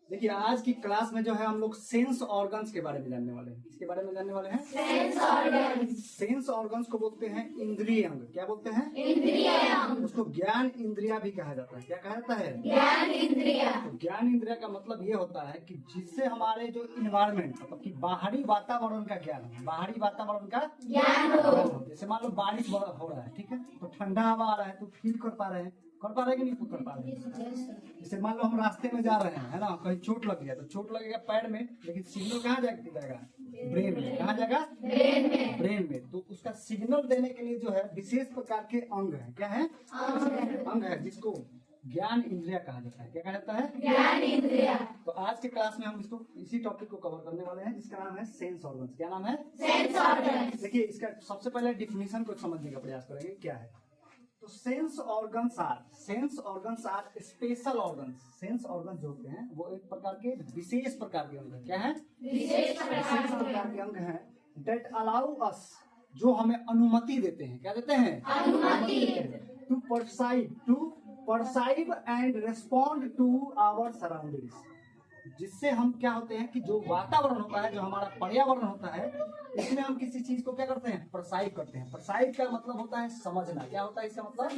देखिए आज की क्लास में जो है हम लोग सेंस ऑर्गन्स के बारे में जानने वाले हैं। किसके बारे में जानने वाले हैं? Sense organs. सेंस ऑर्गन्स को बोलते हैं इंद्रिय अंग। क्या बोलते हैं? इंद्रिय अंग। उसको ज्ञान इंद्रिया भी कहा जाता है। क्या कहा जाता है? ज्ञान इंद्रिय। तो ज्ञान इंद्रिया का मतलब ये होता है कि जिससे हमारे जो इन्वायरमेंट मतलब कि बाहरी वातावरण का ज्ञान है, बाहरी वातावरण का ज्ञान हो। जैसे मान लो बारिश हो रहा है, ठीक है, तो ठंडा हवा आ रहा है तो फील कर पा रहे हैं, कि नहीं कर पा रहे हैं? जैसे मान लो हम रास्ते में जा रहे हैं, है ना, कहीं चोट लग गया तो चोट लगेगा पैर में, लेकिन सिग्नल कहाँ जाएगा? ब्रेन में। कहाँ जाएगा? ब्रेन में। तो उसका सिग्नल देने के लिए जो है विशेष प्रकार के अंग है। क्या है? अंग है जिसको ज्ञान इंद्रिया कहा जाता है। क्या कहा जाता है? ज्ञान इंद्रिय। तो आज के क्लास में हम इसको इसी टॉपिक को कवर करने वाले हैं जिसका नाम है सेंस ऑर्गन्स। क्या नाम है? Sense organs. देखिए इसका सबसे पहले डिफिनेशन को समझने का प्रयास करेंगे क्या है। तो sense organs are special organs. Sense organs जो होते हैं वो एक प्रकार के विशेष प्रकार के अंग है। क्या है? विशेष प्रकार के अंग हैं दैट अलाउ अस, जो हमें अनुमति देते हैं। क्या देते हैं? अनुमति। To perceive and respond to our surroundings, जिससे हम क्या होते हैं कि जो वातावरण होता है, जो हमारा पर्यावरण होता है, इसमें हम किसी चीज को क्या करते हैं? परसाइव करते हैं। परसाइव का मतलब होता है समझना। क्या होता है इसका मतलब?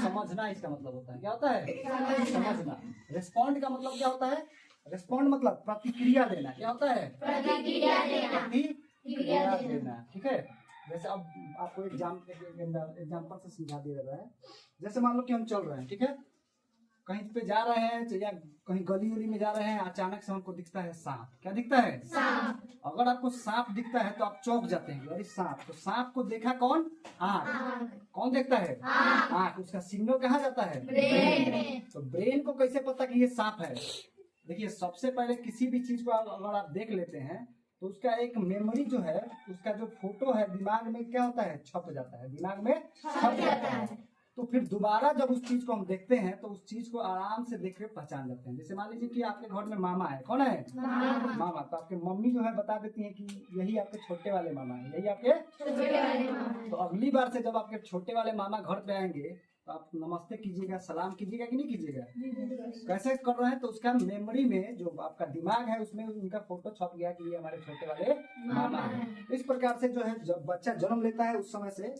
समझना इसका मतलब होता है। क्या होता है? समझना। रेस्पॉन्ड का मतलब क्या होता है? रेस्पॉन्ड मतलब प्रतिक्रिया देना। क्या होता है? प्रतिक्रिया देना। प्रतिक्रिया देना। ठीक है। जैसे अब आपको एग्जाम्पल से समझा दिया जा रहा है। जैसे मान लो कि हम चल रहे हैं, ठीक है, कहीं पे जा रहे हैं या कहीं गली उली में जा रहे हैं, अचानक से हमको दिखता है सांप। क्या दिखता है? सांप। अगर आपको सांप दिखता है तो आप चौंक जाते हैं, अरे सांप। तो सांप को देखा कौन? आँख। कौन देखता है? आँख। उसका सिग्नल कहाँ जाता है? ब्रेन में। तो ब्रेन को कैसे पता कि ये सांप है? देखिए सबसे पहले किसी भी चीज को अगर आप देख लेते हैं तो उसका एक मेमोरी जो है, उसका जो फोटो है दिमाग में क्या होता है? छप जाता है, दिमाग में छप जाता है। तो फिर दोबारा जब उस चीज को हम देखते हैं तो उस चीज को आराम से देख के पहचान जाते हैं। जैसे मान लीजिए कि आपके घर में मामा है। कौन है? मामा। तो आपके मम्मी जो है बता देती है कि यही आपके छोटे वाले मामा है, यही आपके छोटे वाले मामा। तो अगली बार से जब आपके छोटे वाले मामा घर पे आएंगे तो आप नमस्ते कीजिएगा, सलाम कीजिएगा कि नहीं कीजिएगा? कैसे कर रहे हैं? तो उसका मेमोरी में जो आपका दिमाग है उसमें उनका फोटो छप गया कि ये हमारे छोटे वाले मामा है। इस प्रकार से जो है जब बच्चा जन्म लेता है उस समय से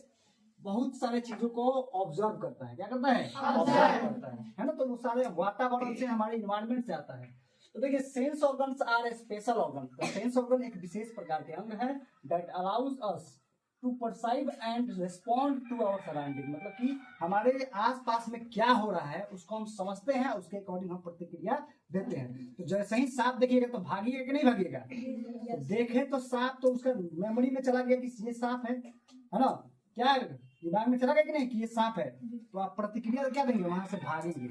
बहुत सारे चीजों को ऑब्जर्व करता है। क्या करता है? ऑब्जर्व करता है ना। तो वो सारे वातावरण से, हमारे इन्वायरमेंट से आता है। तो देखिए sense organs are a special organ. Sense organ एक विशेष प्रकार के अंग है that allows us to perceive and respond to our surrounding, मतलब कि हमारे आसपास में क्या हो रहा है उसको हम समझते हैं, उसके अकॉर्डिंग हम प्रतिक्रिया देते हैं। तो जैसे ही सांप देखिएगा तो भागिएगा कि नहीं भागिएगा? तो देखे तो सांप तो उसका मेमोरी में चला गया कि ये सांप है ना, क्या दिमाग में चला गया कि नहीं कि ये सांप है। तो आप प्रतिक्रिया क्या देंगे? वहां से भागेंगे।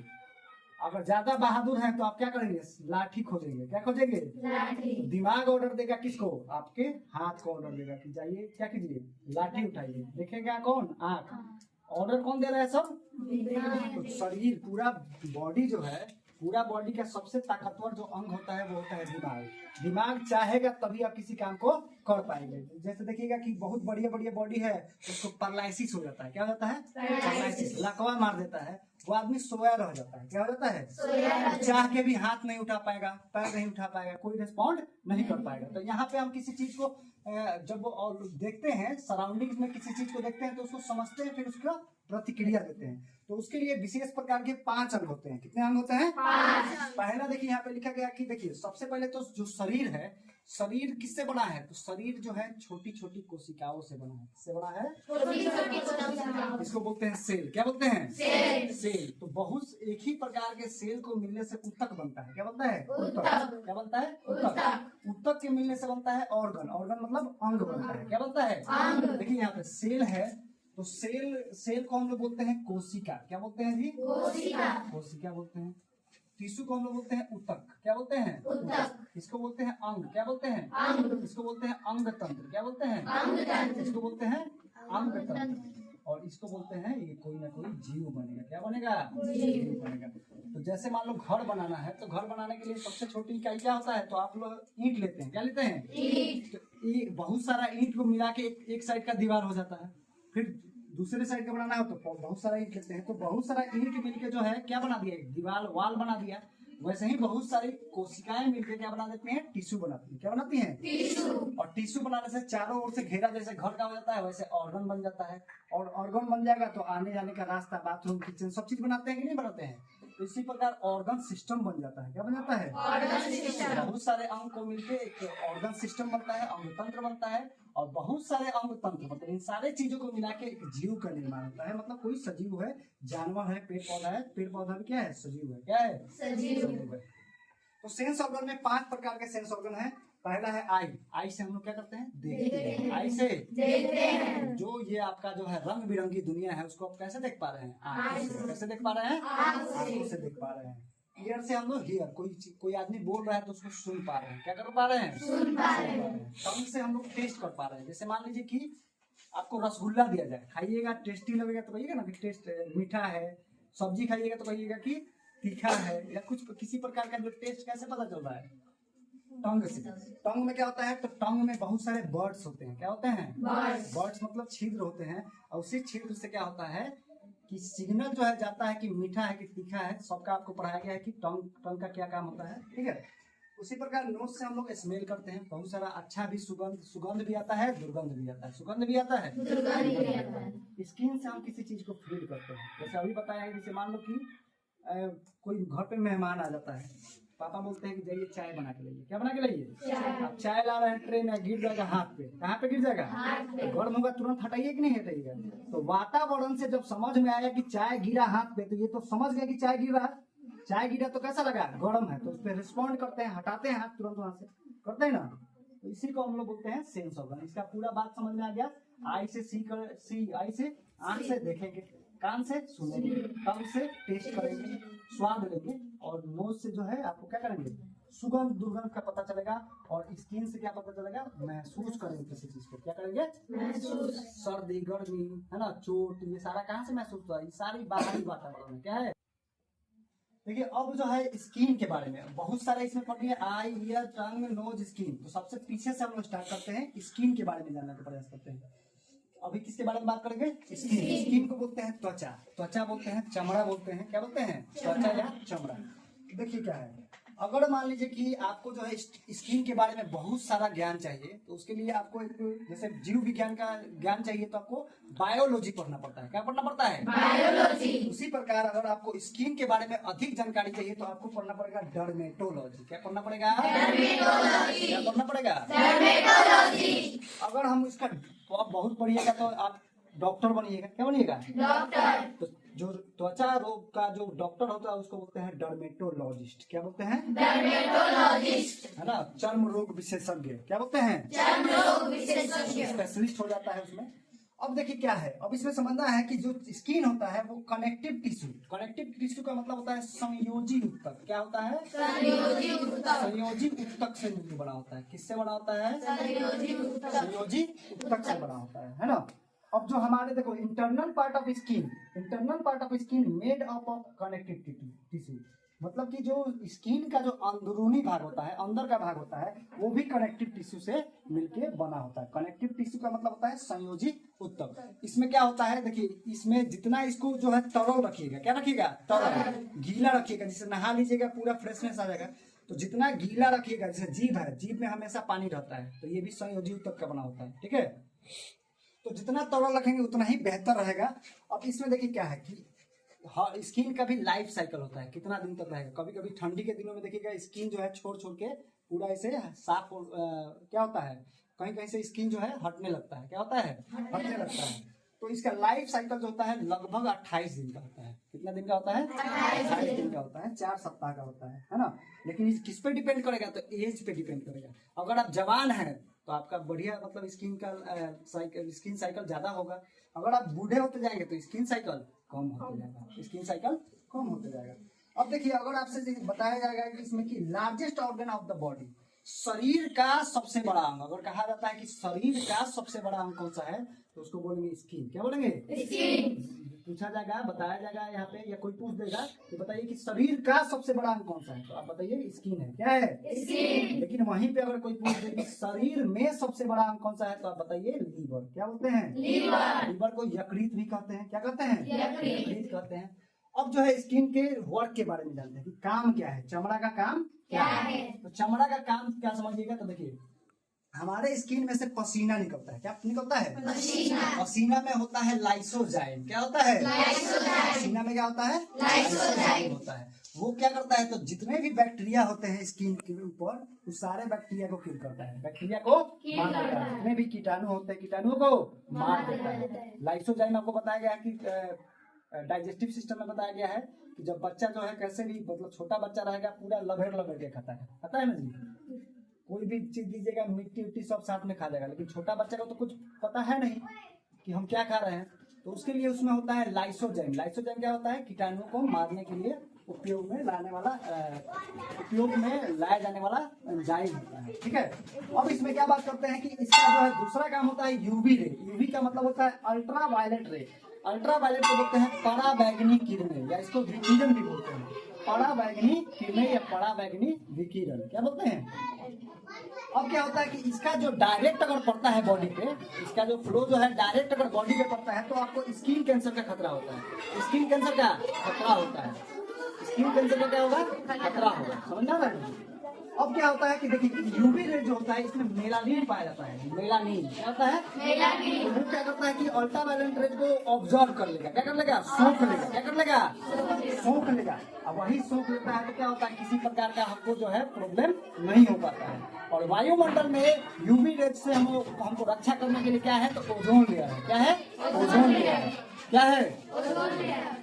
अगर ज्यादा बहादुर है तो आप क्या करेंगे? लाठी खोजेंगे। क्या खोजेंगे? लाठी। तो दिमाग ऑर्डर देगा किसको? आपके हाथ को ऑर्डर देगा कि जाइए क्या कीजिए? लाठी उठाइए। देखेगा कौन? आंख। ऑर्डर कौन दे रहा है? सब। तो शरीर पूरा बॉडी जो है, पूरा बॉडी का सबसे ताकतवर जो अंग होता है वो होता है दिमाग। दिमाग चाहेगा तभी आप किसी काम को कर पाएंगे। जैसे देखिएगा कि बहुत बढ़िया बढ़िया बॉडी है उसको पैरालिसिस हो जाता है। क्या हो जाता है? पैरालिसिस। लकवा मार देता है, वो आदमी सोया रह जाता है। क्या हो जाता है? चाह के भी हाथ नहीं उठा पाएगा, पैर नहीं उठा पाएगा, कोई रिस्पॉन्ड नहीं कर पाएगा। तो यहाँ पे हम किसी चीज को जब और देखते हैं, सराउंडिंग्स में किसी चीज को देखते हैं तो उसको समझते हैं, फिर उसका प्रतिक्रिया देते हैं। तो उसके लिए विशेष प्रकार के 5 अंग होते हैं। कितने अंग होते हैं? 5। पहला देखिए यहाँ पे लिखा गया कि देखिए सबसे पहले तो जो शरीर है, शरीर किससे बना है? तो शरीर जो है छोटी छोटी कोशिकाओं से बना है। किससे बना है? छोटी कोशिकाओं। इसको बोलते हैं सेल। क्या बोलते हैं? सेल। तो बहुत एक ही प्रकार के सेल को मिलने से ऊतक बनता है। क्या बनता है? ऊतक। क्या बनता है? ऊतक। ऊतक के मिलने से बनता है ऑर्गन। ऑर्गन मतलब अंग बनता है। क्या बनता है? देखिए यहाँ पे सेल है तो सेल को हम लोग बोलते हैं कोशिका। क्या बोलते हैं जी? कोशिका बोलते हैं। टिश्यू को हम लोग बोलते हैं ऊतक। क्या बोलते हैं? ऊतक। इसको बोलते हैं अंग। क्या बोलते हैं? अंग। इसको बोलते हैं अंग तंत्र। क्या बोलते हैं? अंग तंत्र। इसको बोलते हैं अंग तंत्र। और इसको बोलते हैं ये कोई ना कोई जीव बनेगा। क्या बनेगा? जीव बनेगा। तो जैसे मान लो घर बनाना है तो घर बनाने के लिए सबसे छोटी इकाई क्या होता है? तो आप लोग ईंट लेते हैं। क्या लेते हैं? ईंट। तो बहुत सारा ईंट को मिला के एक साइड का दीवार हो जाता है। फिर दूसरे साइड का बनाना हो तो बहुत सारा ईंट लेते हैं। तो बहुत सारा ईंट मिलके जो है क्या बना दिया? एक दीवार, वाल बना दिया। वैसे ही बहुत सारी कोशिकाएं मिलकर क्या बना देती हैं, टिश्यू बनाती हैं। क्या बनाती हैं? टिश्यू। और टिश्यू बनाने से चारों ओर से घेरा जैसे घर का हो जाता है, वैसे ऑर्गन बन जाता है। और ऑर्गन बन जाएगा तो आने जाने का रास्ता, बाथरूम, किचन, सब चीज बनाते हैं कि नहीं बनाते हैं? तो इसी प्रकार ऑर्गन सिस्टम बन जाता है। क्या बन जाता है? Organ system. बहुत सारे अंग को मिलके एक ऑर्गन सिस्टम बनता है, अंग तंत्र बनता है। और बहुत सारे अंग तंत्र मतलब इन सारे चीजों को मिला के एक जीव का निर्माण होता है। मतलब कोई सजीव है, जानवर है, पेड़ पौधा है। पेड़ पौधा भी क्या है? सजीव है। क्या है? सजीव है। तो सेंस ऑर्गन में 5 प्रकार के सेंस ऑर्गन है। पहला है आई। आई से हम लोग क्या करते हैं? देखते हैं। आई से देखते हैं। जो ये आपका जो है रंग बिरंगी दुनिया है उसको आप कैसे देख पा रहे हैं? आंखों से। कैसे देख पा रहे हैं? आंखों से देख पा रहे हैं। ईयर से हम लोग हियर, कोई आदमी बोल रहा है तो उसको सुन पा रहे हैं। क्या कर पा रहे हैं? सुन पा रहे हैं। टंग से हम लोग टेस्ट कर पा रहे हैं। जैसे मान लीजिए कि आपको रसगुल्ला दिया जाए, खाइएगा, टेस्टी लगेगा तो कहिएगा ना कि टेस्ट मीठा है। सब्जी खाइएगा तो कहिएगा कि तीखा है, या कुछ किसी प्रकार का जो टेस्ट कैसे पता चल रहा है? टंग से। टंग में क्या होता है? तो टंग में बहुत सारे बर्ड्स होते हैं। क्या होते हैं? बर्ड्स मतलब छिद्र होते हैं। और उसी छिद्र से क्या होता है कि सिग्नल जो है जाता है कि मीठा है कि तीखा है। सबका आपको पढ़ाया गया है कि टंग का क्या काम होता है। ठीक है। उसी प्रकार नोज से हम लोग स्मेल करते हैं। बहुत सारा अच्छा भी सुगंध भी आता है, दुर्गंध भी आता है। सुगंध भी आता है, दुर्गंध भी आता है। स्किन से हम किसी चीज को फील करते हैं। जैसे अभी बताया है, जैसे मान लो कि कोई घर पे मेहमान आ जाता है, पापा बोलते हैं कि जाइए चाय बना के लाइए। क्या बना के लाइए? अब चाय ला रहे हैं, ट्रे में गिर जाएगा हाथ पे। कहाँ पे गिर जाएगा? गर्म होगा, तुरंत हटाइए कि नहीं हटाइएगा? तो वातावरण से जब समझ में आया कि चाय गिरा हाथ पे, तो ये तो समझ गया कि चाय गिरा। चाय गिरा तो कैसा लगा? गर्म है। तो उस पर रिस्पॉन्ड करते हैं, हटाते हैं हाथ तुरंत वहां से, करते हैं ना। तो इसी को हम लोग बोलते हैं सेंस ऑर्गन। इसका पूरा बात समझ में आ गया। आई से सी, आई से आंख से देखेंगे, कान से सुनेंगे, टंग से टेस्ट करेंगे, स्वाद लेंगे, और नोज से जो है आपको क्या करेंगे? सुगंध दुर्गंध का पता चलेगा। और स्किन से क्या पता चलेगा? महसूस करेंगे किसी चीज को। क्या करेंगे? महसूस। सर्दी, गर्मी, है ना, चोट, ये सारा कहाँ से महसूस होता है? ये सारी बाहरी वातावरण में क्या है। देखिए अब जो है स्किन के बारे में बहुत सारे इसमें पढ़ लिया, आई, ईयर, टंग, नोज, स्किन। तो सबसे पीछे से हम लोग स्टार्ट करते हैं, स्किन के बारे में जानने का प्रयास करते हैं। अभी किसके बारे में बात करेंगे? स्किन। स्किन को बोलते हैं त्वचा। त्वचा बोलते हैं, चमड़ा बोलते हैं। क्या बोलते हैं? त्वचा या चमड़ा। देखिए क्या है, अगर मान लीजिए कि आपको जो है स्किन के बारे में बहुत सारा ज्ञान चाहिए, तो उसके लिए आपको एक जैसे जीव विज्ञान का ज्ञान चाहिए तो आपको बायोलॉजी पढ़ना पड़ता है। क्या पढ़ना पड़ता है? बायोलॉजी। उसी प्रकार अगर आपको स्किन के बारे में अधिक जानकारी चाहिए तो आपको पढ़ना पड़ेगा डर्मेटोलॉजी। क्या पढ़ना पड़ेगा? डर्मेटोलॉजी। क्या पढ़ना पड़ेगा? डर्मेटोलॉजी। अगर हम इसका आप बहुत पढ़िएगा तो आप डॉक्टर बनिएगा। क्या बनिएगा? डॉक्टर। तो जो त्वचा रोग का जो डॉक्टर होता है उसको बोलते हैं डर्मेटोलॉजिस्ट। क्या बोलते हैं? डर्मेटोलॉजिस्ट। है ना, चर्म रोग विशेषज्ञ। क्या बोलते हैं? चर्म रोग विशेषज्ञ। स्पेशलिस्ट हो जाता है उसमें। अब देखिए क्या है, अब इसमें समझना है कि जो स्किन होता है वो कनेक्टिव टिश्यू। कनेक्टिव टिश्यू का मतलब होता है संयोजी ऊतक। क्या होता है? संयोजी ऊतक। संयोजी ऊतक से मिलकर बना होता है। किससे बना होता है? संयोजी ऊतक। संयोजी ऊतक से बना होता है ना। अब जो हमारे देखो internal part of skin made up of connective tissue. मतलब कि जो स्किन का जो अंदरूनी भाग होता है, अंदर का भाग होता है, वो भी कनेक्टिव टिश्यू से मिलके बना होता है। कनेक्टिव टिश्यू का मतलब होता है संयोजी ऊतक। इसमें क्या होता है, देखिए इसमें जितना इसको जो है तरल रखिएगा। क्या रखिएगा? तरल। गीला रखिएगा, जिसे नहा लीजिएगा पूरा फ्रेशनेस आ जाएगा। तो जितना गीला रखिएगा, जैसे जीभ है, जीभ में हमेशा पानी रहता है, तो ये भी संयोजी ऊतक का बना होता है। ठीक है, तो जितना तरल रखेंगे उतना ही बेहतर रहेगा। अब इसमें देखिए क्या है कि हाँ, स्किन का भी लाइफ साइकिल होता है, कितना दिन तक रहेगा। कभी कभी ठंडी के दिनों में देखिएगा स्किन जो है छोड़ के पूरा ऐसे साफ क्या होता है, कहीं कहीं से स्किन जो है हटने लगता है। क्या होता है? हटने लगता है। तो इसका लाइफ साइकिल जो होता है लगभग 28 दिन का होता है। कितना दिन का होता है? 28 दिन का होता है, 4 सप्ताह का होता है ना। लेकिन किस पे डिपेंड करेगा? तो एज पे डिपेंड करेगा। अगर आप जवान हैं तो आपका बढ़िया मतलब स्किन साइकिल ज्यादा होगा। अगर आप बूढ़े होते जाएंगे तो स्किन साइकिल कम होते जाएगा। स्किन साइकिल कम होते जाएगा। अब देखिए अगर आपसे बताया जाएगा कि इसमें कि largest organ of the body, शरीर का सबसे बड़ा अंग, अगर कहा जाता है कि शरीर का सबसे बड़ा अंग कौन सा है तो उसको बोलेंगे स्किन। क्या बोलेंगे? स्किन। पूछा जाएगा, बताया जाएगा यहाँ पे, या कोई पूछ देगा कि बताइए कि शरीर का सबसे बड़ा अंग कौन सा है, तो आप बताइए स्किन है। क्या है? स्किन। लेकिन वहीं पे अगर कोई पूछ दे कि शरीर में सबसे बड़ा अंग कौन सा है तो आप बताइए लीवर। क्या बोलते हैं? लीवर। लीवर को यकृत भी कहते हैं। क्या कहते हैं? यकृत कहते हैं। अब जो है स्किन के वर्क के बारे में जानते हैं कि काम क्या है, चमड़ा का काम क्या है। तो चमड़ा का काम क्या समझिएगा, तो देखिए हमारे स्किन में से पसीना निकलता है। क्या निकलता है? पसीना में होता है लाइसोजाइम। क्या होता है? पसीना में क्या होता है? लाइसोजाइम होता है। वो क्या करता है, तो जितने भी बैक्टीरिया होते हैं स्किन के ऊपर, उस सारे बैक्टीरिया को किल करता है, बैक्टीरिया को मार देता है। जितने भी कीटाणु होते हैं कीटाणुओं को मार देता है। लाइसोजाइम आपको बताया गया है कि डाइजेस्टिव सिस्टम में बताया गया है कि जब बच्चा जो है कैसे भी, मतलब छोटा बच्चा रहेगा पूरा लभेड़ लभेड़ के खाता है, पता है ना जी। कोई भी चीज दीजिएगा मिट्टी उट्टी सब साथ में खा जाएगा, लेकिन छोटा बच्चा को तो कुछ पता है नहीं कि हम क्या खा रहे हैं। तो उसके लिए उसमें होता है लाइसोजाइम। लाइसोजाइम क्या होता है? कीटाणुओं को मारने के लिए उपयोग में लाया जाने वाला एंजाइम होता है। ठीक है। अब इसमें क्या बात करते हैं कि इसका जो है दूसरा काम होता है यूवी रे। यूवी का मतलब होता है अल्ट्रा वायलेट रे। अल्ट्रा वायलेट को बोलते हैं पराबैंगनी किरणें, या इसको विकिरण भी बोलते हैं। पराबैंगनी किरणें या पराबैंगनी विकिरण क्या बोलते हैं। अब क्या होता है कि इसका जो डायरेक्ट अगर पड़ता है बॉडी पे, इसका जो फ्लो जो है डायरेक्ट अगर बॉडी पे पड़ता है, तो आपको स्किन कैंसर का खतरा होता है। स्किन कैंसर का खतरा होता है। स्किन कैंसर का क्या होगा? खतरा होगा। समझ आ रहा है? अब क्या होता है कि देखिए यूवी रे जो होता है इसमें मेलानिन पाया जाता है। मेलानिन क्या होता है? मेलानिन। वो क्या करता है कि अल्ट्रावायलेट रेज को ऑब्जर्व कर लेगा। क्या कर लेगा? सोख लेगा। क्या कर लेगा? सोख लेगा। अब वही सोख लेता है तो क्या होता है, किसी प्रकार का हमको जो है प्रॉब्लम नहीं हो पाता है। और वायुमंडल में यूवी रेज से हमको रक्षा करने के लिए क्या है, तो ओजोन लेयर है। क्या है? ओजोन लेयर है। क्या है? Ozone layer.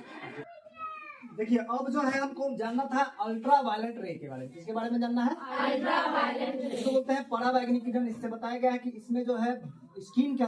देखिए अब जो है हमको जानना था अल्ट्रा वायलेट रे के बारे में। किसके बारे में जानना है? अल्ट्रा वायलेट रे। इसको बोलते हैं पराबैंगनी किरण। इससे बताया गया है कि इसमें जो है स्किन के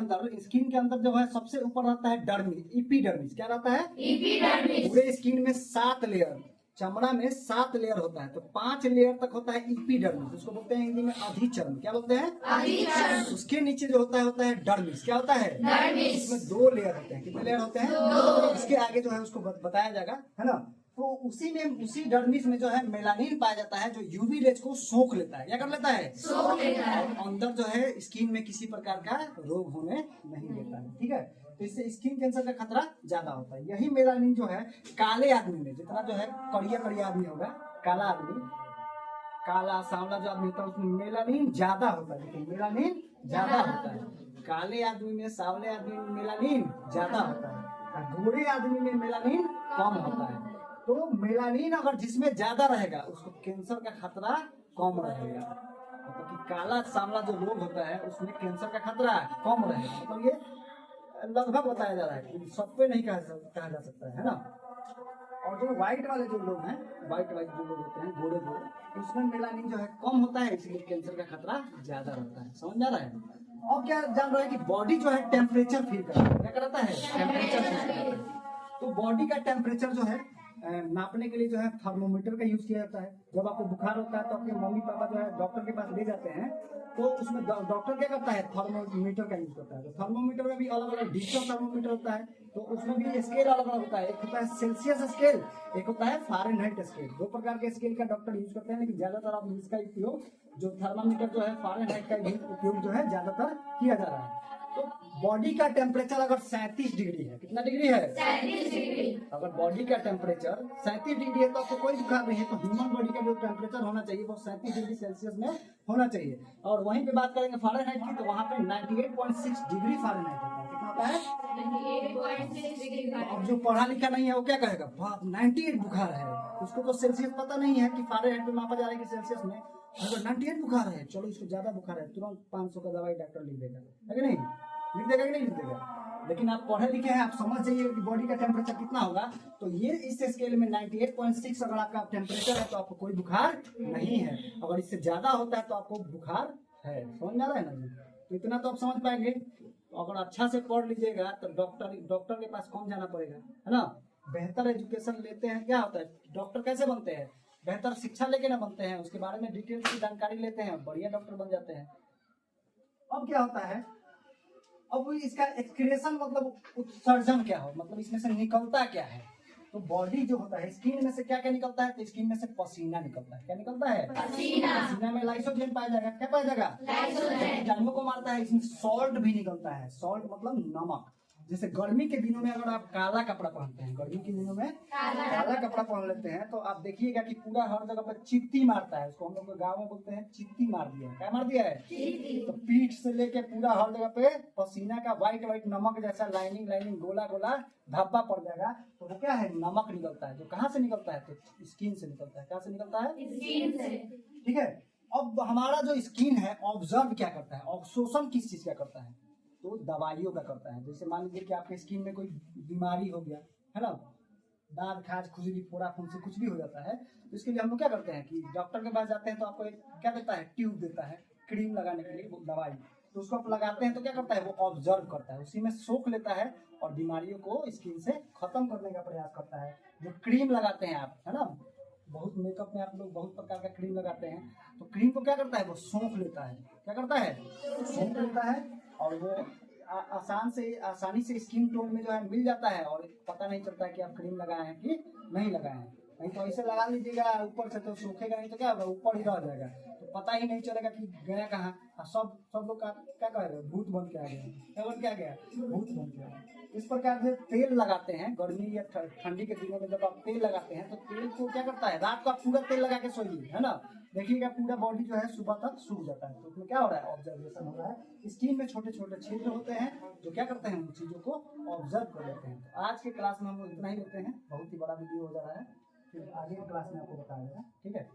अंदर जो है सबसे ऊपर रहता है डर्मिस, इपीडर्मिस। क्या रहता है? इपीडर्मिस। पूरे स्किन में 7 लेयर, चमड़ा में 7 लेयर होता है, तो 5 लेयर तक होता है इपीडर्मिस। उसको बोलते हैं हिंदी में अधिचर्म। क्या बोलते हैं? अधिचर्म। उसके नीचे जो होता है डर्मिस। क्या होता है? डर्मिस। इसमें 2 लेयर होते हैं। कितने लेयर होते हैं? 2। इसके आगे जो है उसको बताया जाएगा, है ना। तो उसी डर्मिस में जो है मेलानिन पाया जाता है, जो यूवी रेज को सोख लेता है। क्या कर लेता है? सोख लेता है। और अंदर जो है स्किन में किसी प्रकार का रोग होने नहीं देता है। ठीक है। तो इससे स्किन कैंसर का खतरा ज्यादा होता है। यही मेलानिन जो है काले आदमी में, जितना जो है कड़िया आदमी होगा, काला आदमी, काला सांवला जो आदमी होता है, उसमें मेलानिन ज्यादा होता है। देखिए मेलानिन ज्यादा होता है। काले आदमी में, सांवले आदमी में मेलानिन ज्यादा होता है, और गोरे आदमी में मेलानिन कम होता है। तो मेलानिन अगर जिसमें ज्यादा रहेगा उसको कैंसर का खतरा कम रहेगा। मतलब कि काला सांवला जो लोग होता है उसमें कैंसर का खतरा कम रहेगा। मतलब ये लगभग बताया जा रहा है कि सब पे नहीं कहा जा सकता है ना। और जो व्हाइट वाले जो लोग हैं, व्हाइट जो लोग होते हैं, गोरे, उसमें मेलानिन जो है कम होता है, इसलिए कैंसर का खतरा ज्यादा रहता है। समझ आ रहा है? और क्या जान रहे हैं कि बॉडी जो है टेम्परेचर फील करता है। क्या करता है? टेम्परेचर फील करता है। तो बॉडी का टेम्परेचर जो है नापने के लिए जो है थर्मोमीटर का यूज किया जाता है। जब आपको बुखार होता है तो आपके मम्मी पापा जो है डॉक्टर के पास ले जाते हैं, तो उसमें डॉक्टर क्या करता है? थर्मोमीटर का यूज करता है। तो थर्मोमीटर में भी अलग अलग डिजिटल थर्मोमीटर होता है, तो उसमें भी स्केल अलग अलग होता है। एक होता है सेल्सियस स्केल, एक होता है फारेनहाइट स्केल। 2 प्रकार के स्केल का डॉक्टर यूज करते हैं, लेकिन ज्यादातर अब इसका उपयोग जो थर्मामीटर जो है फारेनहाइट का उपयोग जो है ज्यादातर किया जा रहा है। तो बॉडी का टेम्परेचर अगर 37 डिग्री है, कितना डिग्री है? 37 डिग्री। अगर बॉडी का टेम्परेचर 37 डिग्री है तो आपको कोई बुखार नहीं है। तो ह्यूमन बॉडी का जो टेम्परेचर होना चाहिए वो 37 डिग्री सेल्सियस में होना चाहिए। और वहीं पे बात करेंगे फारेनहाइट की, तो वहाँ पे 98.6 डिग्री फारेनहाइट होता है। कितना होता है? 98.6 डिग्री। अब जो पढ़ा लिखा नहीं है वो क्या कहेगा? बाप 98 बुखार है, उसको तो सेल्सियस पता नहीं है कि फारेनहाइट में मापा जा रहा है कि सेल्सियस में। अगर 98 बुखार है, चलो इसको ज्यादा बुखार है, तुरंत 500 का दवाई डॉक्टर लिख देगा, है कि नहीं? लिख देगा कि नहीं लिख देगा? लेकिन आप पढ़े लिखे हैं, आप समझ जाइए कि बॉडी का टेम्परेचर कितना होगा। तो ये इस स्केल में 98.6 अगर आपका टेम्परेचर है तो आपको कोई बुखार नहीं है। अगर इससे ज्यादा होता है तो आपको बुखार है। समझ में आ रहा है ना? तो इतना तो आप समझ पाएंगे। तो अगर अच्छा से पढ़ लीजिएगा तो डॉक्टर के पास कौन जाना पड़ेगा, है ना। बेहतर एजुकेशन लेते हैं, क्या होता है? डॉक्टर कैसे बनते हैं? बेहतर शिक्षा लेके ना बनते हैं, उसके बारे में डिटेल की जानकारी लेते हैं, बढ़िया डॉक्टर बन जाते हैं। अब क्या होता है, अब इसका एक्सक्रीशन मतलब उत्सर्जन क्या हो, मतलब इसमें से निकलता क्या है। तो बॉडी जो होता है, स्किन में से क्या क्या निकलता है? तो स्किन में से पसीना निकलता है। क्या निकलता है? पसीना में लाइसोजाइम पाया जाएगा। क्या पाया जाएगा? लाइसोजाइम। कीटाणुओं को मारता है। इसमें सॉल्ट भी निकलता है। सॉल्ट मतलब नमक। जैसे गर्मी के दिनों में अगर आप काला कपड़ा पहनते हैं, गर्मी के दिनों में काला कपड़ा पहन लेते हैं तो आप देखिएगा कि पूरा हर जगह पर चित्ती मारता है। उसको हम लोग गाँव में बोलते हैं चित्ती मार दिया है। क्या मार दिया है? तो पीठ से लेके पूरा हर जगह पे पसीना का व्हाइट नमक जैसा लाइनिंग गोला धब्बा पड़ जाएगा। तो वो क्या है? नमक निकलता है। जो कहाँ से निकलता है? तो स्किन से निकलता है। क्या से निकलता है? स्किन से। ठीक है। अब हमारा जो स्किन है ऑब्जर्व क्या करता है? अवशोषण किस चीज का करता है? तो दवाइयों का करता है। जैसे मान लीजिए कि आपके स्किन में कोई बीमारी हो गया है ना, दाद खाज खुजली फोड़ा फुंसी कुछ भी हो जाता है, तो इसके लिए हम लोग क्या करते हैं कि डॉक्टर के पास जाते हैं तो आपको एक क्या देता है? ट्यूब देता है क्रीम लगाने के लिए, वो दवाई। तो उसको आप लगाते हैं तो क्या करता है? वो ऑब्जर्व करता है, उसी में सोख लेता है और बीमारियों को स्किन से खत्म करने का प्रयास करता है। जो क्रीम लगाते हैं आप, है ना, बहुत मेकअप में आप लोग बहुत प्रकार का क्रीम लगाते हैं, तो क्रीम को क्या करता है? वो सोख लेता है। क्या करता है? सोख लेता है और वो आसानी से स्किन टोन में जो है मिल जाता है और पता नहीं चलता है कि आप क्रीम लगाए हैं कि नहीं लगाए हैं। नहीं तो ऐसे लगा लीजिएगा ऊपर से तो सूखेगा नहीं, तो क्या होगा? ऊपर ही रह जाएगा, तो पता ही नहीं चलेगा कि गया कहाँ। सब लोग का क्या कहेगा? भूत बन के आ गया। क्या बन के आ गया? भूत बन के आ गया। इस प्रकार से तेल लगाते हैं गर्मी या ठंडी के दिनों में। जब आप तेल लगाते हैं तो तेल को क्या करता है? रात को आप पूरा तेल लगा के सोइए, है ना, देखिएगा पूरा बॉडी जो है सुबह तक सूख जाता है। तो उसमें क्या हो रहा है? ऑब्जर्वेशन हो रहा है। स्किन में छोटे छोटे छिद्र होते हैं जो क्या करते हैं? उन चीजों को ऑब्जर्व कर लेते हैं। तो आज के क्लास में हम लोग इतना ही लेते हैं, बहुत ही बड़ा वीडियो हो जा रहा है, फिर आगे की क्लास में आपको बताया जाएगा। ठीक है।